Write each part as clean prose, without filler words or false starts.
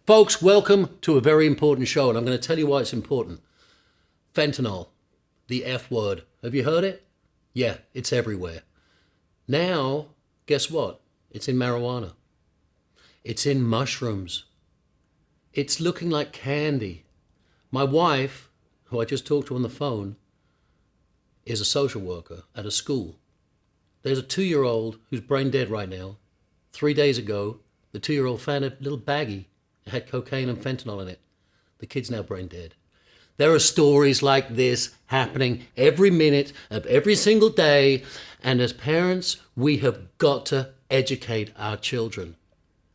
Folks, welcome to a very important show, and I'm going to tell you why it's important. Fentanyl, the F word. Have you heard it? Yeah, it's everywhere. Now, guess what? It's in marijuana. It's in mushrooms. It's looking like candy. My wife, who I just talked to on the phone, is a social worker at a school. There's a 2-year-old who's brain dead right now. 3 days ago, the 2-year-old found a little baggie. It had cocaine and fentanyl in it. The kid's now brain dead. There are stories like this happening every minute of every single day. And as parents, we have got to educate our children.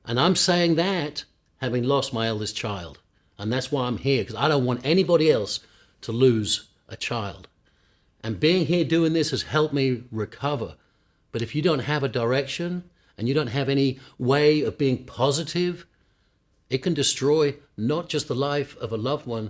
And I'm saying that having lost my eldest child. And that's why I'm here, because I don't want anybody else to lose a child. And being here doing this has helped me recover. But if you don't have a direction and you don't have any way of being positive, it can destroy not just the life of a loved one,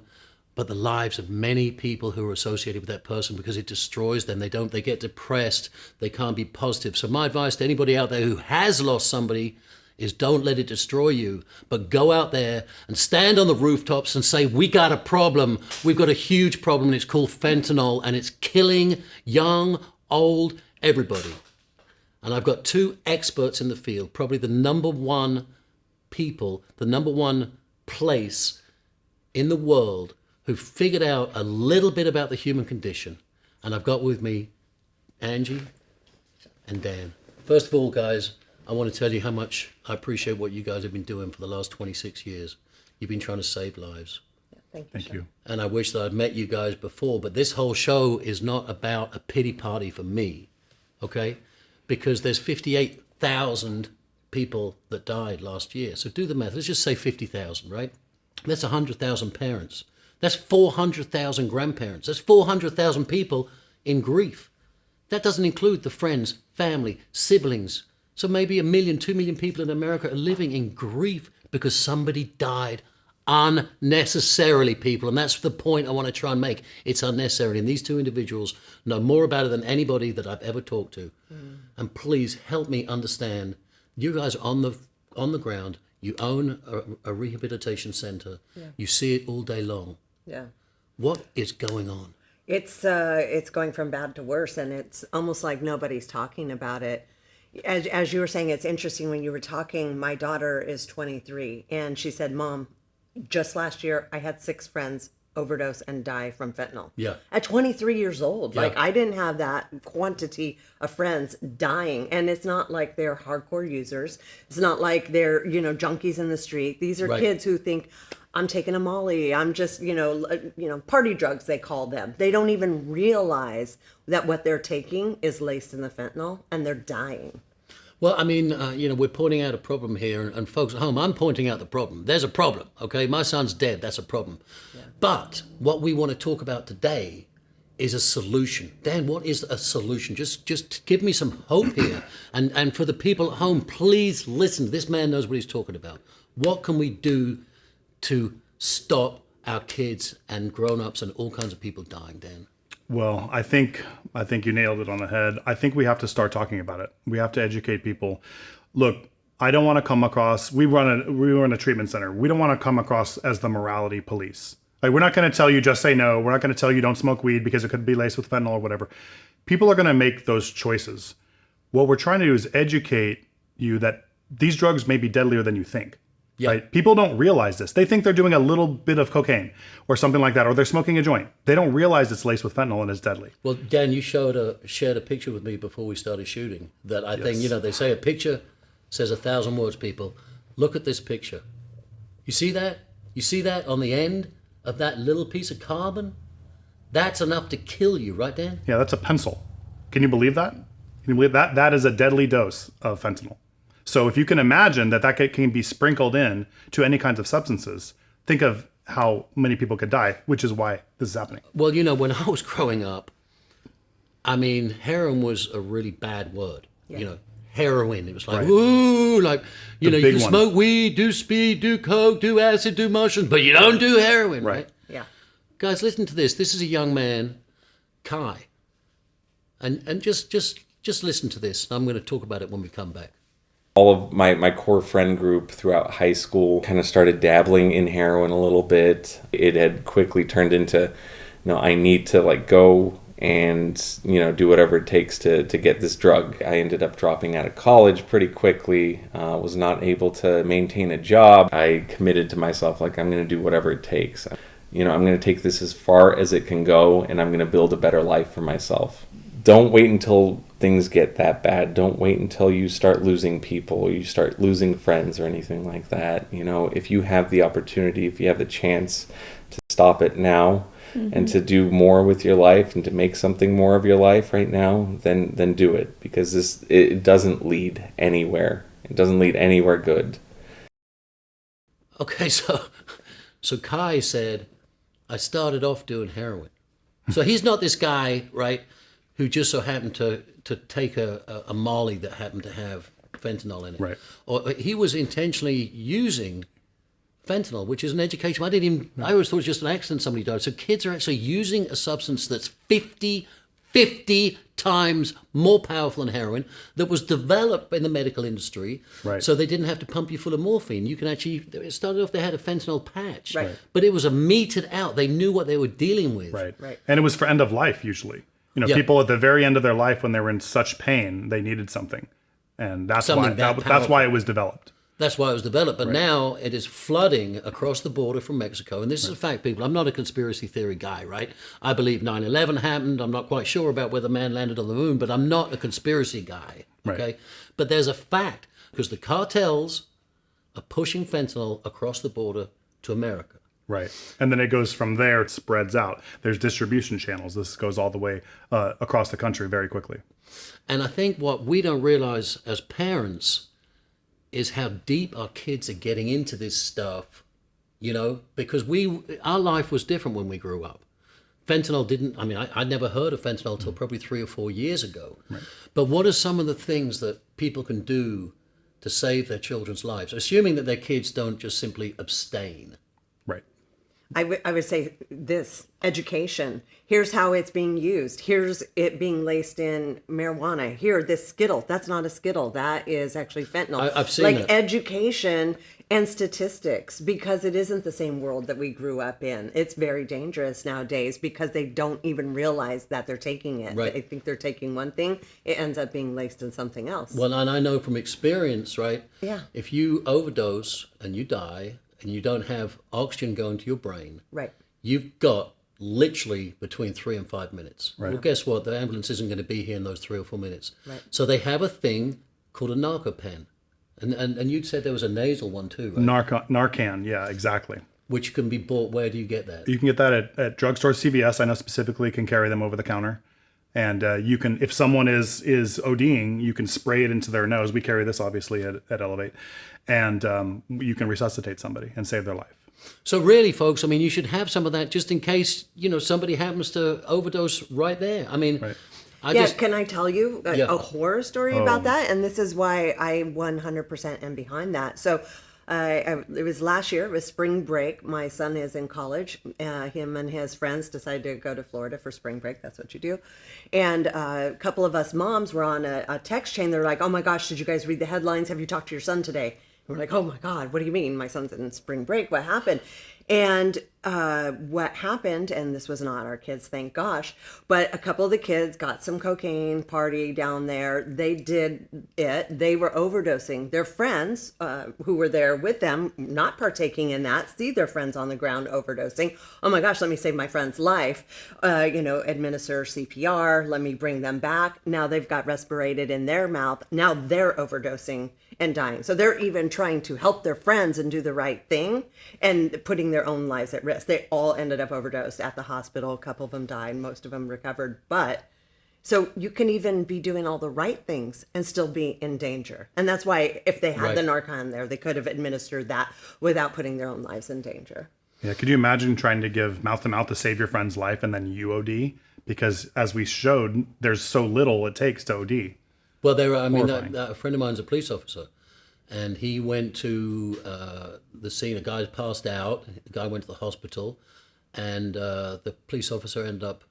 but the lives of many people who are associated with that person, because it destroys them. They get depressed. They can't be positive. So my advice to anybody out there who has lost somebody is don't let it destroy you, but go out there and stand on the rooftops and say, we got a problem. We've got a huge problem, and it's called fentanyl, and it's killing young, old, everybody. And I've got 2 experts in the field, probably the number one place in the world who figured out a little bit about the human condition. And I've got with me Angie and Dan. First of all, guys, I want to tell you how much I appreciate what you guys have been doing for the last 26 years. You've been trying to save lives. Yeah, Thank you. And I wish that I'd met you guys before, but this whole show is not about a pity party for me, okay? Because there's 58,000 people that died last year. So do the math. Let's just say 50,000, right? That's 100,000 parents. That's 400,000 grandparents. That's 400,000 people in grief. That doesn't include the friends, family, siblings. So maybe 1 million, 2 million people in America are living in grief because somebody died unnecessarily, people. And that's the point I want to try and make. It's unnecessary. And these 2 individuals know more about it than anybody that I've ever talked to. And please help me understand. You guys are on the ground. You own a rehabilitation center. Yeah. You see it all day long. Yeah. What is going on? It's going from bad to worse, and it's almost like nobody's talking about it. As you were saying, it's interesting when you were talking, my daughter is 23, and she said, Mom, just last year I had 6 friends overdose and die from fentanyl. Yeah. At 23 years old. Yeah. Like, I didn't have that quantity of friends dying. And it's not like they're hardcore users. It's not like they're, junkies in the street. These are Right. kids who think, I'm taking a Molly. I'm just, party drugs, they call them. They don't even realize that what they're taking is laced in the fentanyl, and they're dying. Well, I mean, we're pointing out a problem here, and folks at home, I'm pointing out the problem. There's a problem, okay? My son's dead. That's a problem. Yeah. But what we want to talk about today is a solution. Dan, what is a solution? Just give me some hope here. And for the people at home, please listen. This man knows what he's talking about. What can we do to stop our kids and grown-ups and all kinds of people dying, Dan? Well, I think you nailed it on the head. I think we have to start talking about it. We have to educate people. Look, I don't want to come across, we run a treatment center. We don't want to come across as the morality police. Like, we're not going to tell you just say no. We're not going to tell you don't smoke weed because it could be laced with fentanyl or whatever. People are going to make those choices. What we're trying to do is educate you that these drugs may be deadlier than you think. Yeah. Right? People don't realize this. They think they're doing a little bit of cocaine or something like that, or they're smoking a joint. They don't realize it's laced with fentanyl and it's deadly. Well, Dan, you shared a picture with me before we started shooting that I think, they say a picture says 1,000 words, people. Look at this picture. You see that? You see that on the end of that little piece of carbon? That's enough to kill you, right, Dan? Yeah, that's a pencil. Can you believe that? Can you believe that? That is a deadly dose of fentanyl. So if you can imagine that can be sprinkled in to any kinds of substances, think of how many people could die, which is why this is happening. Well, when I was growing up, I mean, heroin was a really bad word. Yeah. Heroin. It was like, Right. ooh, like, you big can one. smoke weed, do speed, do coke, do acid, do mushrooms, but you don't do heroin, right? Yeah. Guys, listen to this. This is a young man, Kai. And just listen to this. I'm going to talk about it when we come back. all of my core friend group throughout high school kind of started dabbling in heroin a little bit. It had quickly turned into, I need to like go and, do whatever it takes to get this drug. I ended up dropping out of college pretty quickly, was not able to maintain a job. I committed to myself, like, I'm going to do whatever it takes. I'm going to take this as far as it can go, and I'm going to build a better life for myself. Don't wait until things get that bad. Don't wait until you start losing people, or you start losing friends or anything like that. If you have the opportunity, if you have the chance to stop it now, and to do more with your life and to make something more of your life right now, then do it, because it doesn't lead anywhere. It doesn't lead anywhere good. Okay, so Kai said, I started off doing heroin. So he's not this guy, right, who just so happened to take a Molly that happened to have fentanyl in it. Right. Or he was intentionally using fentanyl, which is an education. I always thought it was just an accident somebody died. So kids are actually using a substance that's 50 times more powerful than heroin, that was developed in the medical industry. Right. So they didn't have to pump you full of morphine. You can actually, it started off, they had a fentanyl patch. Right. But it was a metered out. They knew what they were dealing with. Right. Right. And it was for end of life usually. Yeah. People at the very end of their life, when they were in such pain, they needed something. And that's Something why that's why it was developed. That's why it was developed. But now it is flooding across the border from Mexico. And this is a fact, people. I'm not a conspiracy theory guy, right? I believe 9/11 happened. I'm not quite sure about whether man landed on the moon, but I'm not a conspiracy guy, okay? Right. But there's a fact, because the cartels are pushing fentanyl across the border to America. Right. And then it goes from there, it spreads out. There's distribution channels. This goes all the way across the country very quickly. And I think what we don't realize as parents is how deep our kids are getting into this stuff, because our life was different when we grew up. Fentanyl I'd never heard of fentanyl until probably 3 or 4 years ago. Right. But what are some of the things that people can do to save their children's lives, assuming that their kids don't just simply abstain? Right. I would say this: education. Here's how it's being used. Here's it being laced in marijuana. Here, this Skittle. That's not a Skittle. That is actually fentanyl. I've seen like that. Education and statistics, because it isn't the same world that we grew up in. It's very dangerous nowadays because they don't even realize that they're taking it. Right. They think they're taking one thing. It ends up being laced in something else. Well, and I know from experience, right? Yeah. If you overdose and you die and you don't have oxygen going to your brain, Right. you've got literally between 3 and 5 minutes. Right. Well, guess what? The ambulance isn't going to be here in those 3 or 4 minutes. Right. So they have a thing called a narcopen. And you'd said there was a nasal one too, right? Narcan, yeah, exactly. Which can be bought. Where do you get that? You can get that at drugstores. CVS, I know specifically, can carry them over the counter. And you can, if someone is ODing, you can spray it into their nose. We carry this obviously at Elevate. And you can resuscitate somebody and save their life. So really, folks, you should have some of that just in case, somebody happens to overdose right there. Right. Can I tell you Yeah. a horror story about that? And this is why I 100% am behind that. So it was last year, it was spring break. My son is in college. Him and his friends decided to go to Florida for spring break. That's what you do. And a couple of us moms were on a text chain. They're like, oh my gosh, did you guys read the headlines? Have you talked to your son today? And we're like, oh my God, what do you mean? My son's in spring break. What happened? And what happened, and this was not our kids, thank gosh, but a couple of the kids got some cocaine party down there. They did it. They were overdosing. Their friends who were there with them, not partaking in that, see their friends on the ground overdosing. Oh my gosh, let me save my friend's life. Administer CPR. Let me bring them back. Now they've got respirated in their mouth. Now they're overdosing and dying. So they're even trying to help their friends and do the right thing and putting their own lives at risk. They all ended up overdosed at the hospital. A couple of them died. Most of them recovered. But so you can even be doing all the right things and still be in danger. And that's why if they had the Narcan there, they could have administered that without putting their own lives in danger. Yeah. Could you imagine trying to give mouth to mouth to save your friend's life and then you OD? Because as we showed, there's so little it takes to OD. Well, a friend of mine's a police officer, and he went to the scene. A guy passed out. The guy went to the hospital, and the police officer ended up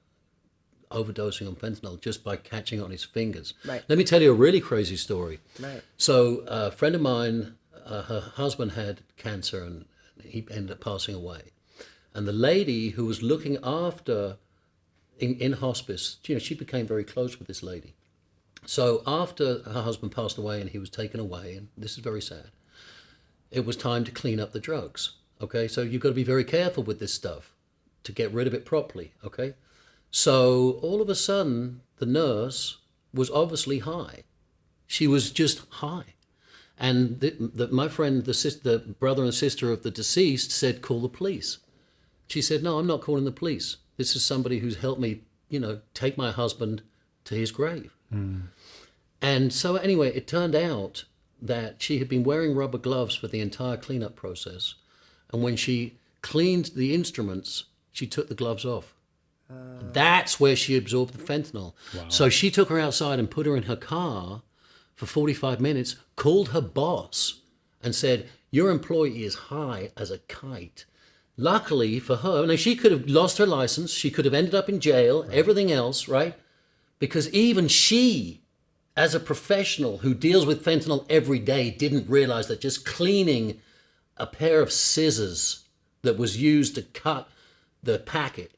overdosing on fentanyl just by catching it on his fingers. Right. Let me tell you a really crazy story. Right. So a friend of mine, her husband had cancer and he ended up passing away. And the lady who was looking after in hospice, she became very close with this lady. So after her husband passed away and he was taken away, and this is very sad, it was time to clean up the drugs. Okay, so you've got to be very careful with this stuff to get rid of it properly. Okay, so all of a sudden the nurse was obviously high. She was just high. And my friend, the brother and sister of the deceased, said, call the police. She said, no, I'm not calling the police. This is somebody who's helped me, take my husband to his grave. And so anyway, it turned out that she had been wearing rubber gloves for the entire cleanup process. And when she cleaned the instruments, she took the gloves off. That's where she absorbed the fentanyl. Wow. So she took her outside and put her in her car for 45 minutes, called her boss and said, your employee is high as a kite. Luckily for her, now she could have lost her license, she could have ended up in jail, right. Everything else, right? Because even she, as a professional who deals with fentanyl every day, didn't realize that just cleaning a pair of scissors that was used to cut the packet.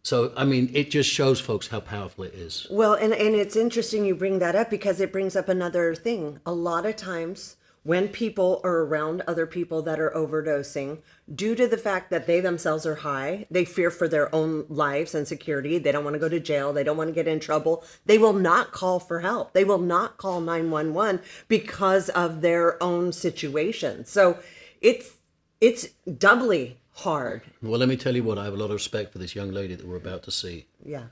So, I mean, it just shows folks how powerful it is. Well, and it's interesting you bring that up because it brings up another thing. A lot of times when people are around other people that are overdosing, due to the fact that they themselves are high, they fear for their own lives and security. They don't want to go to jail. They don't want to get in trouble. They will not call for help. They will not call 911 because of their own situation. So it's doubly hard. Well, let me tell you what, I have a lot of respect for this young lady that we're about to see. Yeah.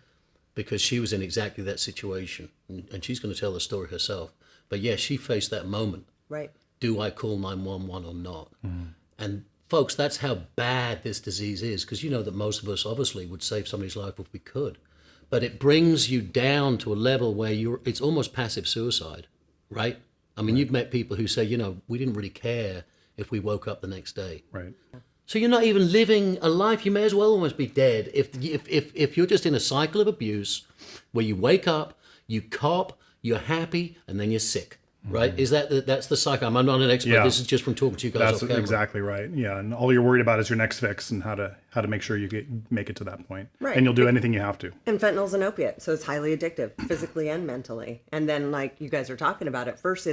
Because she was in exactly that situation. And she's going to tell the story herself. But yeah, she faced that moment. Right. Do I call 911 or not? And folks, that's how bad this disease is. Because you know that most of us obviously would save somebody's life if we could. But it brings you down to a level where it's almost passive suicide, right? I mean, You've met people who say, we didn't really care if we woke up the next day. Right. So you're not even living a life. You may as well almost be dead if you're just in a cycle of abuse where you wake up, you cop, you're happy, and then you're sick. Right? Is that's the cycle? I'm not an expert. Yeah. This is just from talking to you guys. That's exactly right. Yeah, and all you're worried about is your next fix and how to make sure you make it to that point. Right. And you'll do anything you have to. And fentanyl's an opiate, so it's highly addictive, physically and mentally. And then, like you guys are talking about, at first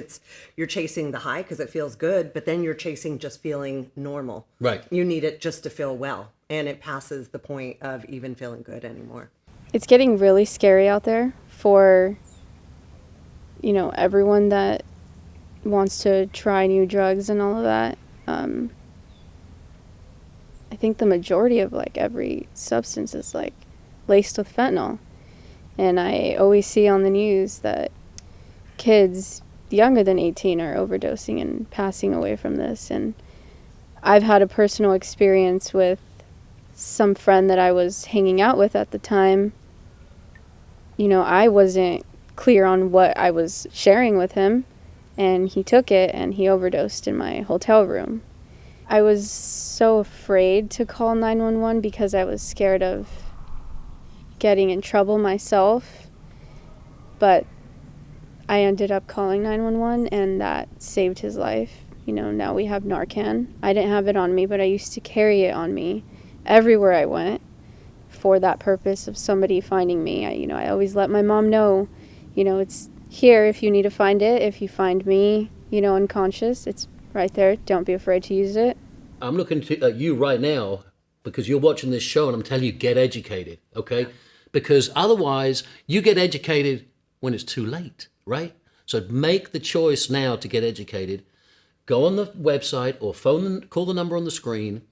you're chasing the high because it feels good, but then you're chasing just feeling normal. Right. You need it just to feel well, and it passes the point of even feeling good anymore. It's getting really scary out there for everyone that wants to try new drugs and all of that. I think the majority of every substance is laced with fentanyl. And I always see on the news that kids younger than 18 are overdosing and passing away from this. And I've had a personal experience with some friend that I was hanging out with at the time. I wasn't clear on what I was sharing with him, and he took it and he overdosed in my hotel room. I was so afraid to call 911 because I was scared of getting in trouble myself, but I ended up calling 911 and that saved his life. Now we have Narcan. I didn't have it on me, but I used to carry it on me everywhere I went for that purpose of somebody finding me. I always let my mom know, it's here if you need to find it. If you find me, unconscious, it's right there. Don't be afraid to use it. I'm looking at you right now because you're watching this show and I'm telling you, get educated, okay? Because otherwise you get educated when it's too late, right? So make the choice now to get educated. Go on the website or call the number on the screen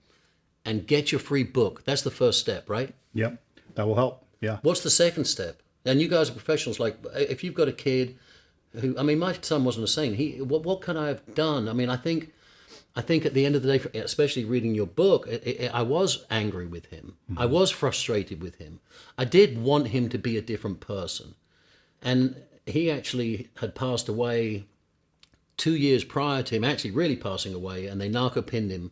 and get your free book. That's the first step, right? Yep, that will help, yeah. What's the second step? And you guys are professionals. If you've got a kid who, my son wasn't a saint. What could I have done? I think at the end of the day, especially reading your book, I was angry with him. Mm-hmm. I was frustrated with him. I did want him to be a different person. And he actually had passed away 2 years prior to him actually really passing away, and they narco-pinned him.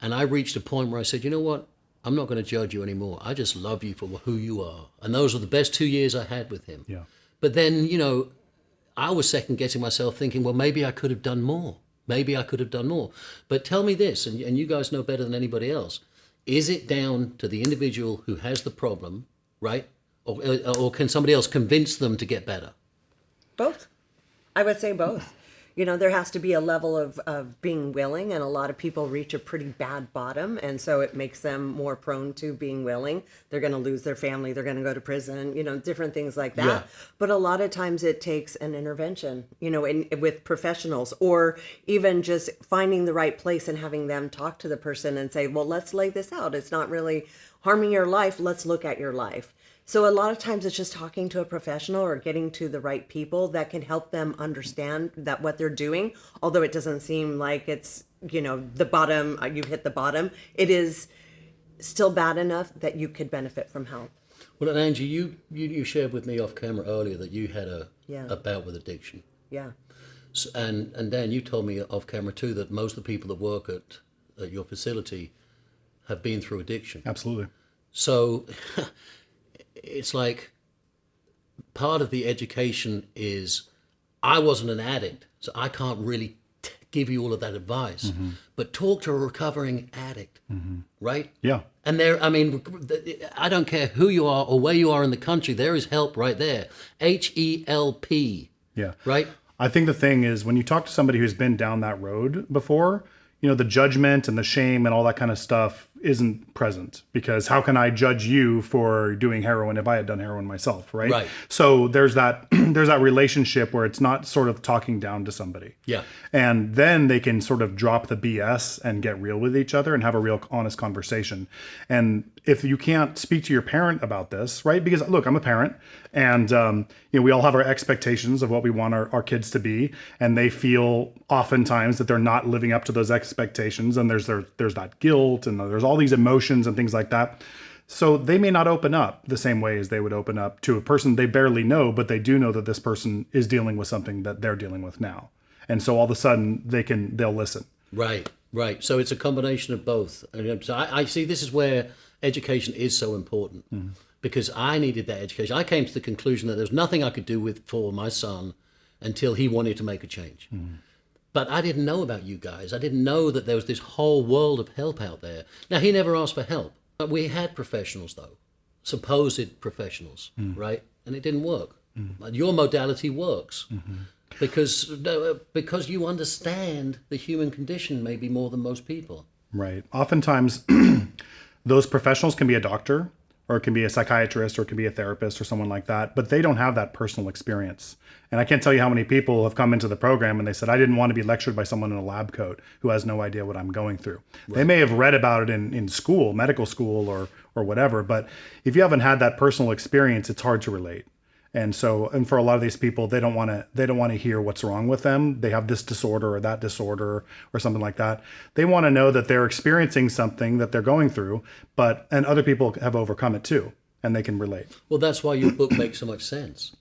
And I reached a point where I said, you know what? I'm not going to judge you anymore. I just love you for who you are. And those were the best 2 years I had with him. Yeah. But then, I was second guessing myself, thinking, well, maybe I could have done more. Maybe I could have done more. But tell me this, and you guys know better than anybody else. Is it down to the individual who has the problem, right? Or can somebody else convince them to get better? Both. I would say both. There has to be a level of being willing, and a lot of people reach a pretty bad bottom, and so it makes them more prone to being willing. They're going to lose their family, they're going to go to prison, different things like that. Yeah. But a lot of times it takes an intervention, with professionals, or even just finding the right place and having them talk to the person and say, well, let's lay this out. It's not really harming your life. Let's look at your life. So a lot of times it's just talking to a professional or getting to the right people that can help them understand that what they're doing, although it doesn't seem like it's, the bottom, you've hit the bottom, it is still bad enough that you could benefit from help. Well, and Angie, you shared with me off camera earlier that you had a bout with addiction. Yeah. So, and Dan, you told me off camera too that most of the people that work at your facility have been through addiction. Absolutely. So it's like part of the education is I wasn't an addict, so I can't really give you all of that advice. Mm-hmm. But talk to a recovering addict, right? Yeah. And I don't care who you are or where you are in the country, there is help right there. HELP. Yeah. Right? I think the thing is when you talk to somebody who's been down that road before, the judgment and the shame and all that kind of stuff isn't present, because how can I judge you for doing heroin if I had done heroin myself, right? Right. So there's that there's that relationship where it's not sort of talking down to somebody. Yeah. And then they can sort of drop the BS and get real with each other and have a real honest conversation. And if you can't speak to your parent about this, right? Because look, I'm a parent, and we all have our expectations of what we want our kids to be, and they feel oftentimes that they're not living up to those expectations, and there's that guilt, and there's all these emotions and things like that. So they may not open up the same way as they would open up to a person they barely know, but they do know that this person is dealing with something that they're dealing with now. And so all of a sudden they'll listen. Right. So it's a combination of both. And so I see this is where education is so important, because I needed that education. I came to the conclusion that there's nothing I could do for my son until he wanted to make a change. But I didn't know about you guys. I didn't know that there was this whole world of help out there. Now, he never asked for help. But we had professionals, though, supposed professionals, right? And it didn't work. Your modality works because you understand the human condition maybe more than most people. Right. Oftentimes, those professionals can be a doctor, or it can be a psychiatrist, or it can be a therapist or someone like that, but they don't have that personal experience. And I can't tell you how many people have come into the program and they said, I didn't want to be lectured by someone in a lab coat who has no idea what I'm going through. Right. They may have read about it in school, medical school or whatever, but if you haven't had that personal experience, it's hard to relate. And for a lot of these people, they don't want to hear what's wrong with them. They have this disorder or that disorder or something like that. They want to know that they're experiencing something that they're going through, and other people have overcome it too, and they can relate. Well, that's why your book makes so much sense,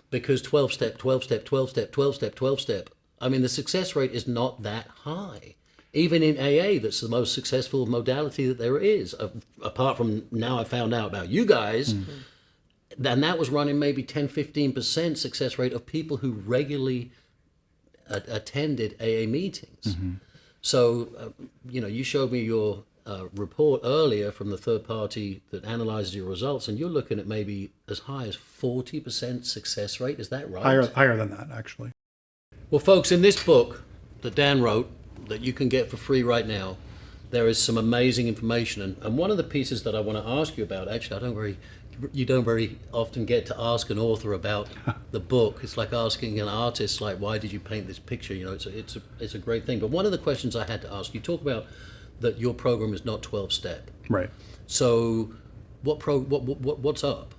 because 12-step, 12-step, 12-step, 12-step, 12-step. I mean, the success rate is not that high. Even in AA, that's the most successful modality that there is, apart from now I found out about you guys. And that was running maybe 10-15% success rate of people who regularly attended AA meetings. So, you showed me your report earlier from the third party that analyzes your results, and you're looking at maybe as high as 40% success rate. Is that right? Higher than that, actually. Well, folks, in this book that Dan wrote, that you can get for free right now, there is some amazing information. And one of the pieces that I want to ask you about, actually, you don't very often get to ask an author about the book. It's like asking an artist, like, why did you paint this picture? It's a great thing. But one of the questions I had to ask, you talk about that your program is not 12-step. Right. So what's up?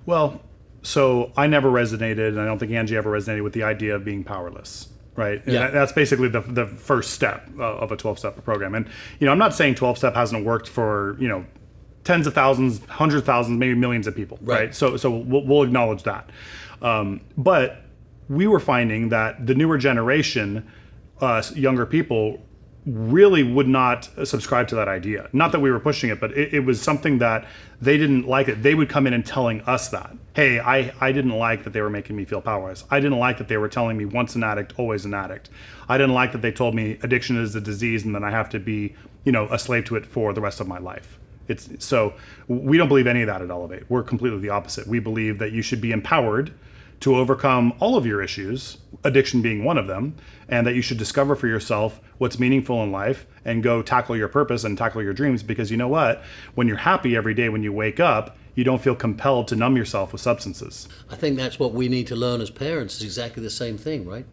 Well, so I never resonated, and I don't think Angie ever resonated with the idea of being powerless. Right. And that's basically the first step of a 12-step program. And, I'm not saying 12-step hasn't worked for, tens of thousands, hundreds of thousands, maybe millions of people. Right. So we'll acknowledge that. But we were finding that the newer generation, younger people, really would not subscribe to that idea. Not that we were pushing it, but it was something that they didn't like it. They would come in and telling us that, hey, I didn't like that they were making me feel powerless. I didn't like that they were telling me once an addict, always an addict. I didn't like that they told me addiction is a disease and then I have to be, a slave to it for the rest of my life. So we don't believe any of that at Elevate. We're completely the opposite. We believe that you should be empowered to overcome all of your issues, addiction being one of them, and that you should discover for yourself what's meaningful in life and go tackle your purpose and tackle your dreams. Because you know what? When you're happy every day, when you wake up, you don't feel compelled to numb yourself with substances. I think that's what we need to learn as parents, is exactly the same thing, right?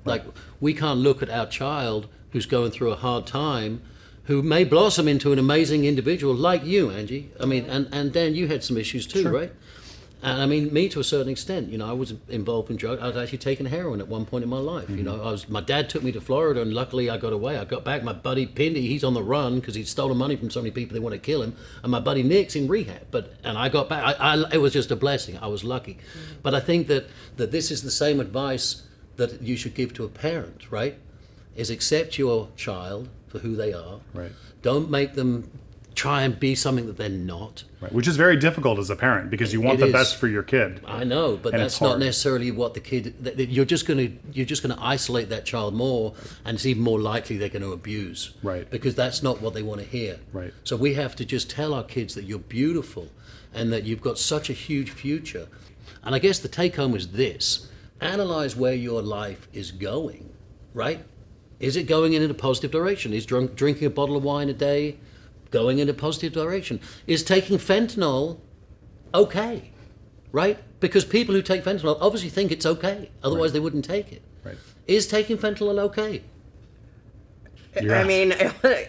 Like, we can't look at our child who's going through a hard time, who may blossom into an amazing individual like you, Angie. I mean, and Dan, you had some issues too, right? And I mean, me to a certain extent, I was involved in drugs. I was actually taking heroin at one point in my life. My dad took me to Florida, and luckily I got away. I got back. My buddy Pindy, he's on the run because he'd stolen money from so many people they want to kill him. And my buddy Nick's in rehab. And I got back. It was just a blessing. I was lucky. But I think that this is the same advice that you should give to a parent, right? Is accept your child for who they are. Right. Don't make them try and be something that they're not. Right. Which is very difficult as a parent because you want the best for your kid. I know, but that's not necessarily what the kid. You're just going to isolate that child more, and it's even more likely they're going to abuse. Right. Because that's not what they want to hear. Right. So we have to just tell our kids that you're beautiful, and that you've got such a huge future. And I guess the take home is this: analyze where your life is going. Right? Is it going in a positive direction? Is drinking a bottle of wine a day going in a positive direction? Is taking fentanyl okay? Right? Because people who take fentanyl obviously think it's okay. Otherwise, they wouldn't take it. Right. Is taking fentanyl okay? I mean,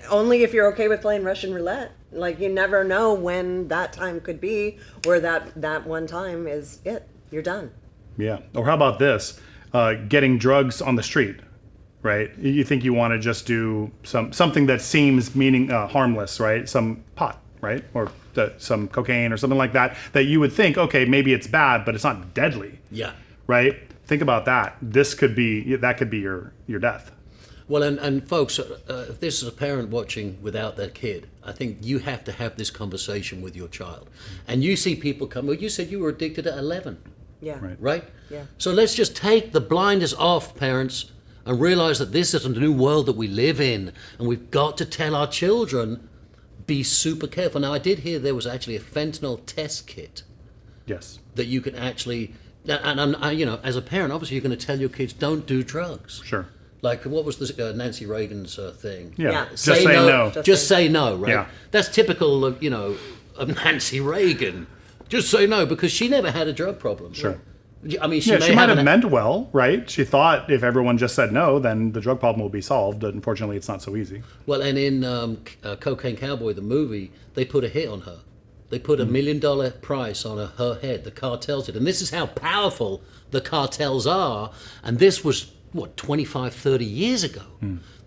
only if you're okay with playing Russian roulette. Like, you never know when that time could be, where that one time is it. You're done. Yeah. Or how about this? Getting drugs on the street. Right, you think you want to just do something that seems harmless, right? Some pot, right, or some cocaine or something like that. That you would think, okay, maybe it's bad, but it's not deadly. Yeah. Right. Think about that. That could be your death. Well, and folks, if this is a parent watching without their kid, I think you have to have this conversation with your child. And you see people come. Well, you said you were addicted at 11. Yeah. Right. Yeah. So let's just take the blinders off, parents, and realize that this is a new world that we live in, and we've got to tell our children, be super careful. Now, I did hear there was actually a fentanyl test kit. Yes. That you can actually, and as a parent, obviously you're going to tell your kids, don't do drugs. Sure. Like, what was the Nancy Reagan's thing? Yeah. Just say no. Just say no, right? Yeah. That's typical of, of Nancy Reagan. Just say no, because she never had a drug problem. Sure. I mean, she might have meant well, right? She thought if everyone just said no, then the drug problem will be solved. Unfortunately, it's not so easy. Well, and in Cocaine Cowboy, the movie, they put a hit on her. They put $1 million price on her head. The cartels did. And this is how powerful the cartels are. And this was, 25, 30 years ago.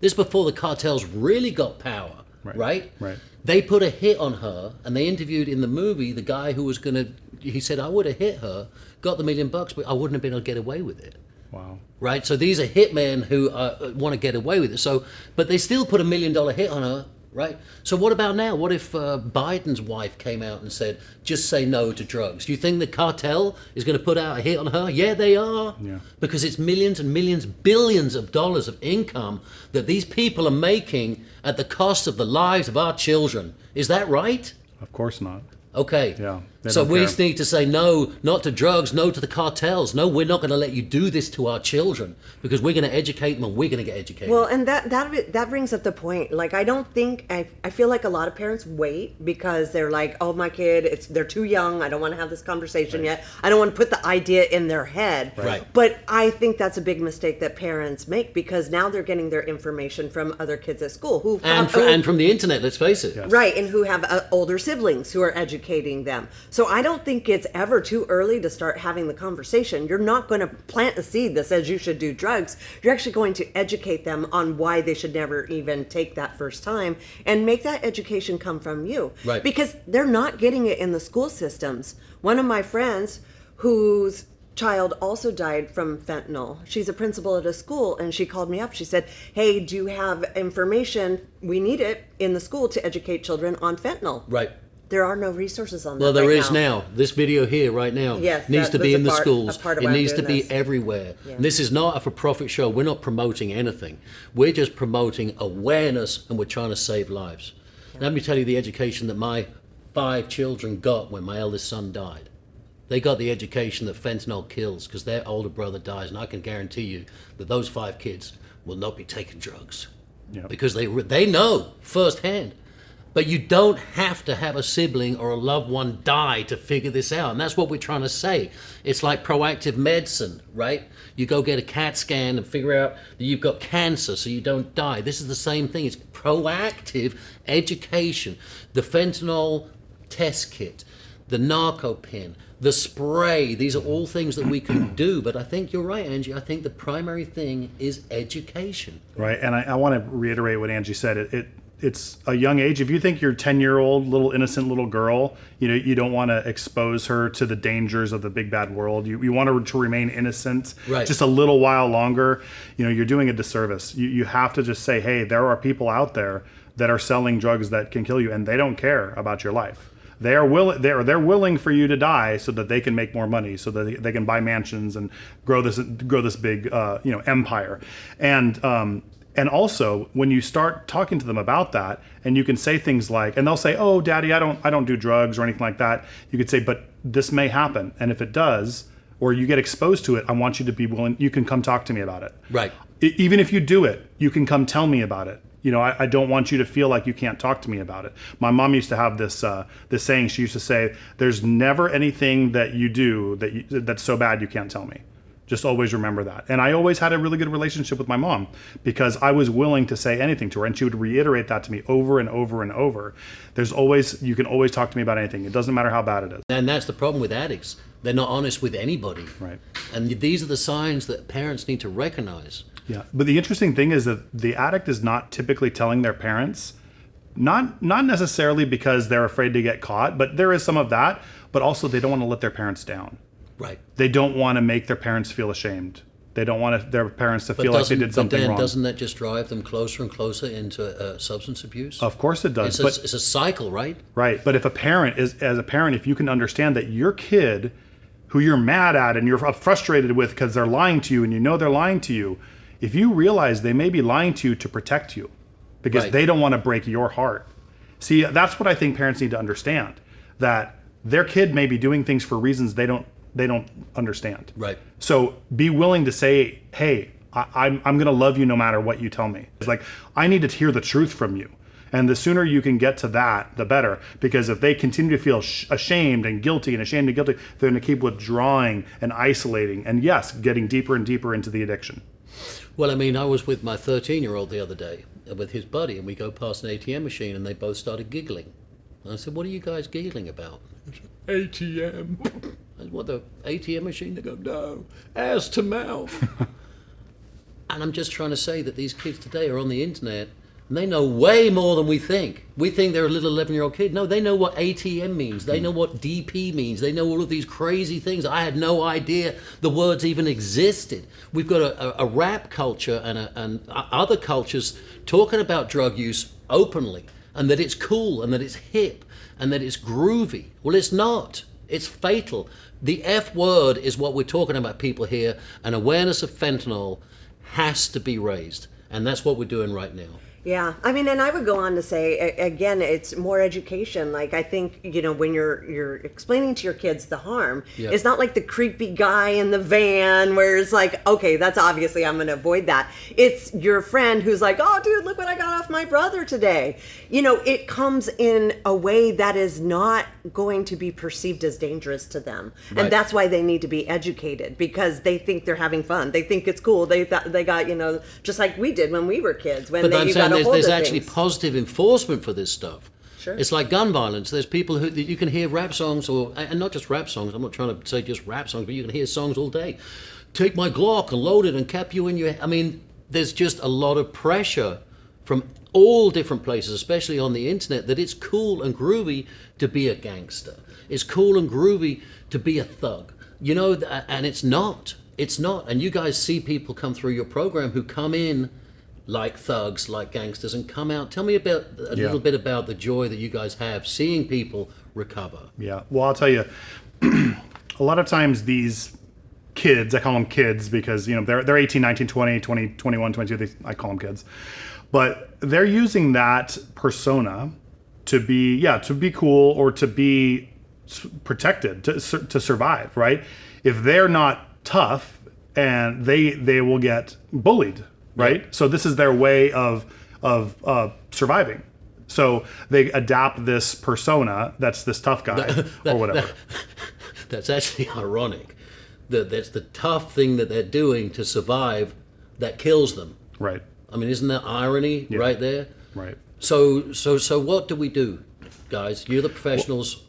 This before the cartels really got power, right? Right. They put a hit on her, and they interviewed in the movie the guy who was going to, he said, I would have hit her, got the $1 million, but I wouldn't have been able to get away with it. Wow. Right? So these are hitmen who want to get away with it. So, but they still put $1 million hit on her, right? So what about now? What if Biden's wife came out and said, just say no to drugs? Do you think the cartel is going to put out a hit on her? Yeah, they are. Yeah. Because it's millions and millions, billions of dollars of income that these people are making at the cost of the lives of our children. Is that right? Of course not. Okay. Yeah. So we need to say no, not to drugs, no to the cartels. No, we're not going to let you do this to our children because we're going to educate them and we're going to get educated. Well, and that brings up the point. Like, I don't think, I feel like a lot of parents wait because they're like, oh, my kid, they're too young. I don't want to have this conversation yet. I don't want to put the idea in their head. Right. But I think that's a big mistake that parents make because now they're getting their information from other kids at school and from the internet, let's face it. Yes. Right, and who have older siblings who are educating them. So I don't think it's ever too early to start having the conversation. You're not going to plant a seed that says you should do drugs. You're actually going to educate them on why they should never even take that first time and make that education come from you. Right. Because they're not getting it in the school systems. One of my friends whose child also died from fentanyl. She's a principal at a school, and she called me up. She said, hey, do you have information? We need it in the school to educate children on fentanyl. Right. There are no resources on that. Well, there right is now. This video here right now Yes, needs that to be was in the a schools. part of It why I'm needs to doing be this. everywhere. Yeah. And this is not a for-profit show. We're not promoting anything. We're just promoting awareness, and we're trying to save lives. Let me tell you the education that my 5 children got when my eldest son died. They got the education that fentanyl kills because their older brother dies, and I can guarantee you that those 5 kids will not be taking drugs because they know firsthand. But you don't have to have a sibling or a loved one die to figure this out. And that's what we're trying to say. It's like proactive medicine, right? You go get a CAT scan and figure out that you've got cancer so you don't die. This is the same thing. It's proactive education. The fentanyl test kit, the narco pin, the spray, these are all things that we can do. But I think you're right, Angie. I think the primary thing is education. Right. And I want to reiterate what Angie said. It's a young age. If you think your 10-year-old little innocent little girl, you don't want to expose her to the dangers of the big bad world. You want her to remain innocent Right. just a little while longer. You're doing a disservice. You have to just say, hey, there are people out there that are selling drugs that can kill you, and they don't care about your life. They're willing for you to die so that they can make more money, so that they can buy mansions and grow this big empire. And also, when you start talking to them about that, and you can say things like, and they'll say, "Oh, Daddy, I don't do drugs or anything like that." You could say, "But this may happen, and if it does, or you get exposed to it, I want you to be willing. You can come talk to me about it. Right. Even if you do it, you can come tell me about it. I don't want you to feel like you can't talk to me about it." My mom used to have this saying. She used to say, "There's never anything that you do that's so bad you can't tell me. Just always remember that." And I always had a really good relationship with my mom because I was willing to say anything to her, and she would reiterate that to me over and over and over. You can always talk to me about anything. It doesn't matter how bad it is. And that's the problem with addicts. They're not honest with anybody. Right. And these are the signs that parents need to recognize. Yeah. But the interesting thing is that the addict is not typically telling their parents, not necessarily because they're afraid to get caught, but there is some of that, but also they don't want to let their parents down. Right. They don't want to make their parents feel ashamed. They don't want their parents to feel like they did something wrong. Doesn't that just drive them closer and closer into substance abuse? Of course it does. It's a cycle, right? Right. But if if you can understand that your kid, who you're mad at and you're frustrated with because they're lying to you and they're lying to you, if you realize they may be lying to you to protect you because Right. they don't want to break your heart. See, that's what I think parents need to understand, that their kid may be doing things for reasons they don't understand. Right. So be willing to say, hey, I'm going to love you no matter what you tell me. It's like, I need to hear the truth from you. And the sooner you can get to that, the better. Because if they continue to feel ashamed and guilty, they're going to keep withdrawing and isolating. And yes, getting deeper and deeper into the addiction. Well, I mean, I was with my 13-year-old the other day with his buddy, and we go past an ATM machine, and they both started giggling. And I said, "What are you guys giggling about?" ATM. What, the ATM machine? They go, "No, ass to mouth." And I'm just trying to say that these kids today are on the internet, and they know way more than we think. We think they're a little 11-year-old kid. No, they know what ATM means. They know what DP means. They know all of these crazy things. I had no idea the words even existed. We've got a rap culture and other cultures talking about drug use openly, and that it's cool, and that it's hip, and that it's groovy. Well, it's not. It's fatal. The F word is what we're talking about, people here, and awareness of fentanyl has to be raised. And that's what we're doing right now. Yeah, I mean, and I would go on to say, again, it's more education. Like, I think, when you're explaining to your kids the harm, Yeah. it's not like the creepy guy in the van where it's like, okay, that's obviously, I'm going to avoid that. It's your friend who's like, "Oh, dude, look what I got off my brother today." It comes in a way that is not going to be perceived as dangerous to them. Right. And that's why they need to be educated, because they think they're having fun. They think it's cool. They got, just like we did when we were kids. When But I'm you saying got a hold there's of actually things. positive enforcement for this stuff. Sure. It's like gun violence. There's people who you can hear rap songs, and not just rap songs. I'm not trying to say just rap songs, but you can hear songs all day. "Take my Glock and load it and cap you in your." I mean, there's just a lot of pressure from all different places, especially on the internet, that it's cool and groovy to be a gangster. It's cool and groovy to be a thug. You know, and it's not. It's not. And you guys see people come through your program who come in like thugs, like gangsters, and come out. Tell me about a little bit about the joy that you guys have seeing people recover. Yeah. Well, I'll tell you, a lot of times these kids, I call them kids because, you know, they're 18, 19, 20, 21, 22, I call them kids. But they're using that persona to be cool or to be protected, to survive, right? If they're not tough, and they will get bullied, right? So this is their way of surviving. So they adapt this persona that's this tough guy or whatever. That's actually ironic. That's the tough thing that they're doing to survive that kills them. Right. I mean, isn't that irony right there? Right. So what do we do, guys? You're the professionals.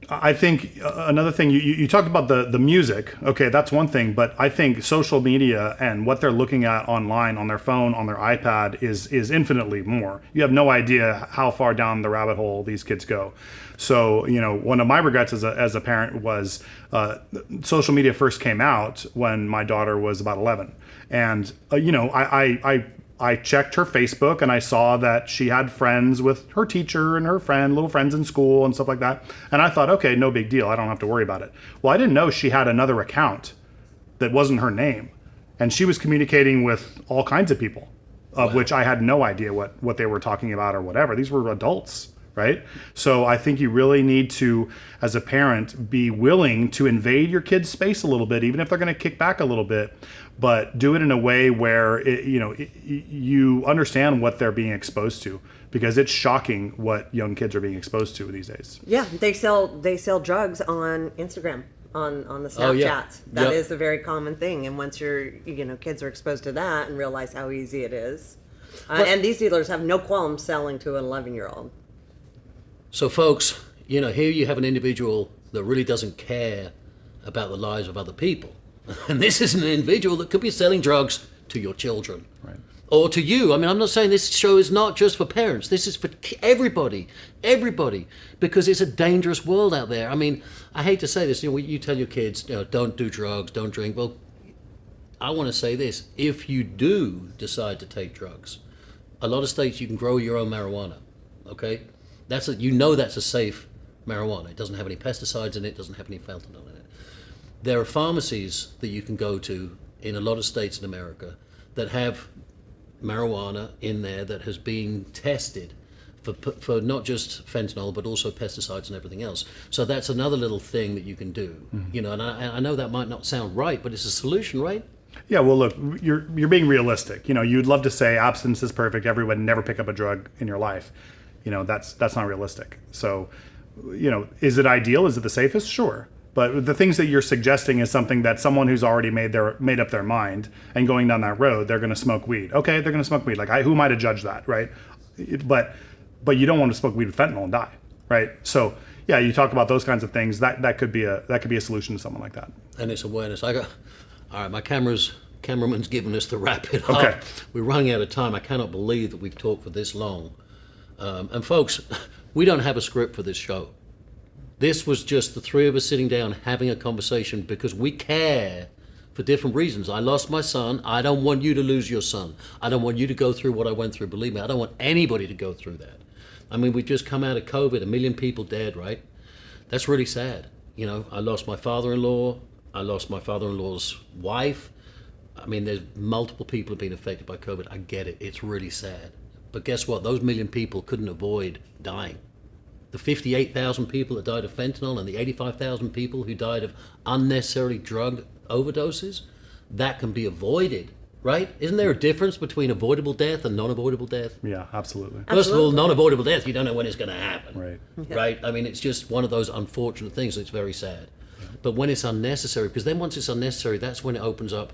I think another thing, you talked about the music. Okay, that's one thing. But I think social media and what they're looking at online, on their phone, on their iPad is infinitely more. You have no idea how far down the rabbit hole these kids go. So, you know, one of my regrets as a parent was social media first came out when my daughter was about 11. And, you know, I checked her Facebook and I saw that she had friends with her teacher and her little friends in school and stuff like that. And I thought, okay, no big deal. I don't have to worry about it. Well, I didn't know she had another account that wasn't her name. And she was communicating with all kinds of people, of which I had no idea what they were talking about or whatever. These were adults, right? So I think you really need to, as a parent, be willing to invade your kid's space a little bit, even if they're going to kick back a little bit, but do it in a way where you understand what they're being exposed to, because it's shocking what young kids are being exposed to these days. Yeah, they sell drugs on Instagram, on the Snapchats. Oh, yeah. That is a very common thing. And once kids are exposed to that and realize how easy it is, and these dealers have no qualms selling to an 11-year-old. So, folks, you know, here you have an individual that really doesn't care about the lives of other people. And this is an individual that could be selling drugs to your children. Right. Or to you. I mean, I'm not saying this show is not just for parents. This is for everybody, because it's a dangerous world out there. I mean, I hate to say this. You know, you tell your kids, you know, don't do drugs, don't drink. Well, I want to say this. If you do decide to take drugs, a lot of states you can grow your own marijuana, okay? That's a safe marijuana. It doesn't have any pesticides in it, doesn't have any fentanyl in it. There are pharmacies that you can go to in a lot of states in America that have marijuana in there that has been tested for not just fentanyl, but also pesticides and everything else. So that's another little thing that you can do. Mm-hmm. You know, and I know that might not sound right, but it's a solution, right? Yeah, well, look, you're being realistic. You know, you'd love to say abstinence is perfect. Everyone never pick up a drug in your life. You know, that's not realistic. So, you know, is it ideal? Is it the safest? Sure. But the things that you're suggesting is something that someone who's already made up their mind and going down that road, they're going to smoke weed. Okay, they're going to smoke weed. Like, who am I to judge that, right? But you don't want to smoke weed with fentanyl and die, right? So, yeah, you talk about those kinds of things. That could be a solution to something like that. And it's awareness. All right, my cameraman's given us to wrap it up. Okay. We're running out of time. I cannot believe that we've talked for this long. And folks, we don't have a script for this show. This was just the three of us sitting down having a conversation because we care for different reasons. I lost my son. I don't want you to lose your son. I don't want you to go through what I went through. Believe me, I don't want anybody to go through that. I mean, we've just come out of COVID, 1 million people dead, right? That's really sad. You know, I lost my father-in-law. I lost my father-in-law's wife. I mean, there's multiple people have been affected by COVID. I get it. It's really sad. But guess what? Those 1 million people couldn't avoid dying. The 58,000 people that died of fentanyl and the 85,000 people who died of unnecessary drug overdoses, that can be avoided, right? Isn't there a difference between avoidable death and non-avoidable death? Yeah, absolutely. First of all, non-avoidable death, you don't know when it's going to happen. Right. Right? I mean, it's just one of those unfortunate things. It's very sad. But when it's unnecessary, because then once it's unnecessary, that's when it opens up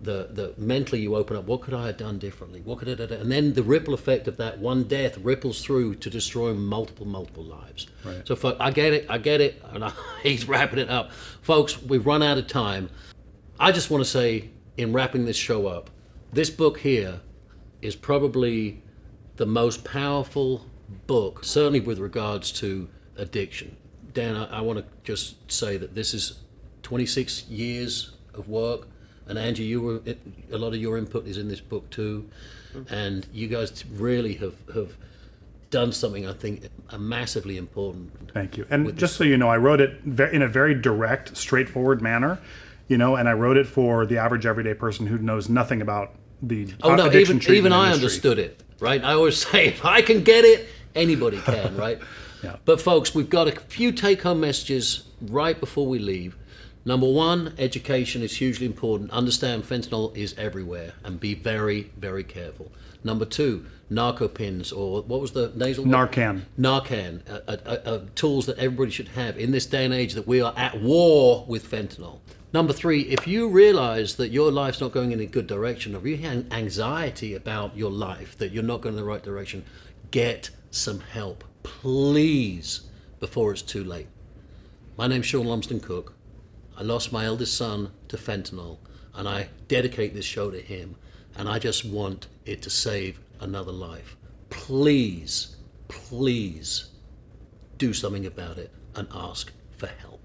the mentally you open up, what could I have done differently? What could I have done? And then the ripple effect of that one death ripples through to destroy multiple lives. Right. So I get it, and he's wrapping it up. Folks, we've run out of time. I just want to say, in wrapping this show up, this book here is probably the most powerful book, certainly with regards to addiction. Dan, I want to just say that this is 26 years of work, and Angie, a lot of your input is in this book too, and you guys really have done something I think massively important. Thank you. And just so you know, I wrote it in a very direct, straightforward manner, and I wrote it for the average everyday person who knows nothing about the addiction treatment even I industry. understood it, right? I always say, if I can get it, anybody can, right? Yeah. But folks, we've got a few take-home messages right before we leave. Number one, education is hugely important. Understand fentanyl is everywhere, and be very, very careful. Number two, narco pins, or what was the nasal word? Narcan. Tools that everybody should have in this day and age that we are at war with fentanyl. Number three, if you realize that your life's not going in a good direction, or you have anxiety about your life, that you're not going in the right direction, get some help, please, before it's too late. My name's Sean Lumsden Cook. I lost my eldest son to fentanyl, and I dedicate this show to him, and I just want it to save another life. Please, please do something about it and ask for help.